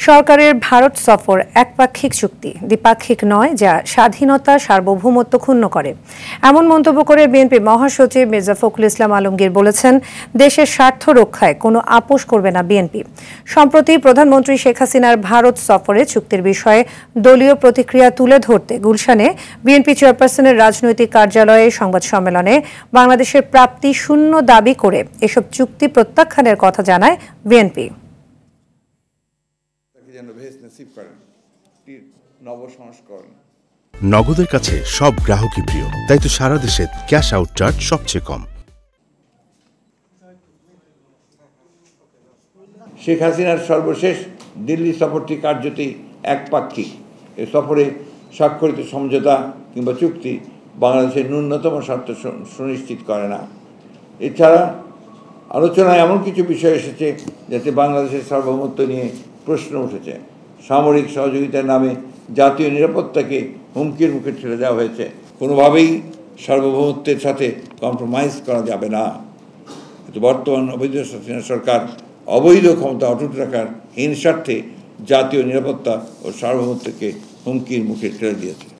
সরকারের ভারত সফর একপাক্ষিক চুক্তি, দ্বিপাক্ষিক নয়, যা স্বাধীনতা সার্বভৌমত্ব ক্ষুণ্ণ করে। এমন মন্তব্য করে বিএনপি মহাসচিব মির্জা ফখরুল ইসলাম আলমগীর বলেছেন, দেশের স্বার্থ রক্ষায় কোনো আপোষ করবে না বিএনপি। সম্প্রতি প্রধানমন্ত্রী শেখ হাসিনার ভারত সফরে চুক্তির বিষয়ে দলীয় প্রতিক্রিয়া তুলে ধরতে গুলশানে বিএনপি চেয়ারপারসনের রাজনৈতিক কার্যালয়ে সংবাদ সম্মেলনে বাংলাদেশের প্রাপ্তি শূন্য দাবি করে এসব চুক্তি প্রত্যাখ্যানের কথা জানায় বিএনপি। নগদের কাছে সব গ্রাহকই প্রিয়, তাই তো সারা দেশে ক্যাশ আউট চার্জ সবচেয়ে কম। শেখ হাসিনার সর্বশেষ দিল্লি সফরটি কার্যতই একপাক্ষিক। এ সফরে স্বাক্ষরিত সমঝোতা কিংবা চুক্তি বাংলাদেশের ন্যূনতম স্বার্থ সুনিশ্চিত করে না। এছাড়া আলোচনায় এমন কিছু বিষয় এসেছে যাতে বাংলাদেশের সার্বভৌমত্ব নিয়ে প্রশ্ন উঠেছে। সামরিক সহযোগিতার নামে জাতীয় নিরাপত্তাকে হুমকির মুখে ঠেলে দেওয়া হয়েছে। কোনোভাবেই সার্বভৌমত্বের সাথে কম্প্রোমাইজ করা যাবে না। কিন্তু বর্তমান অবৈধ হাসিনা সরকার অবৈধ ক্ষমতা অটুট রাখার হীন স্বার্থে জাতীয় নিরাপত্তা ও সার্বভৌমত্বকে হুমকির মুখে ঠেলে দিয়েছে।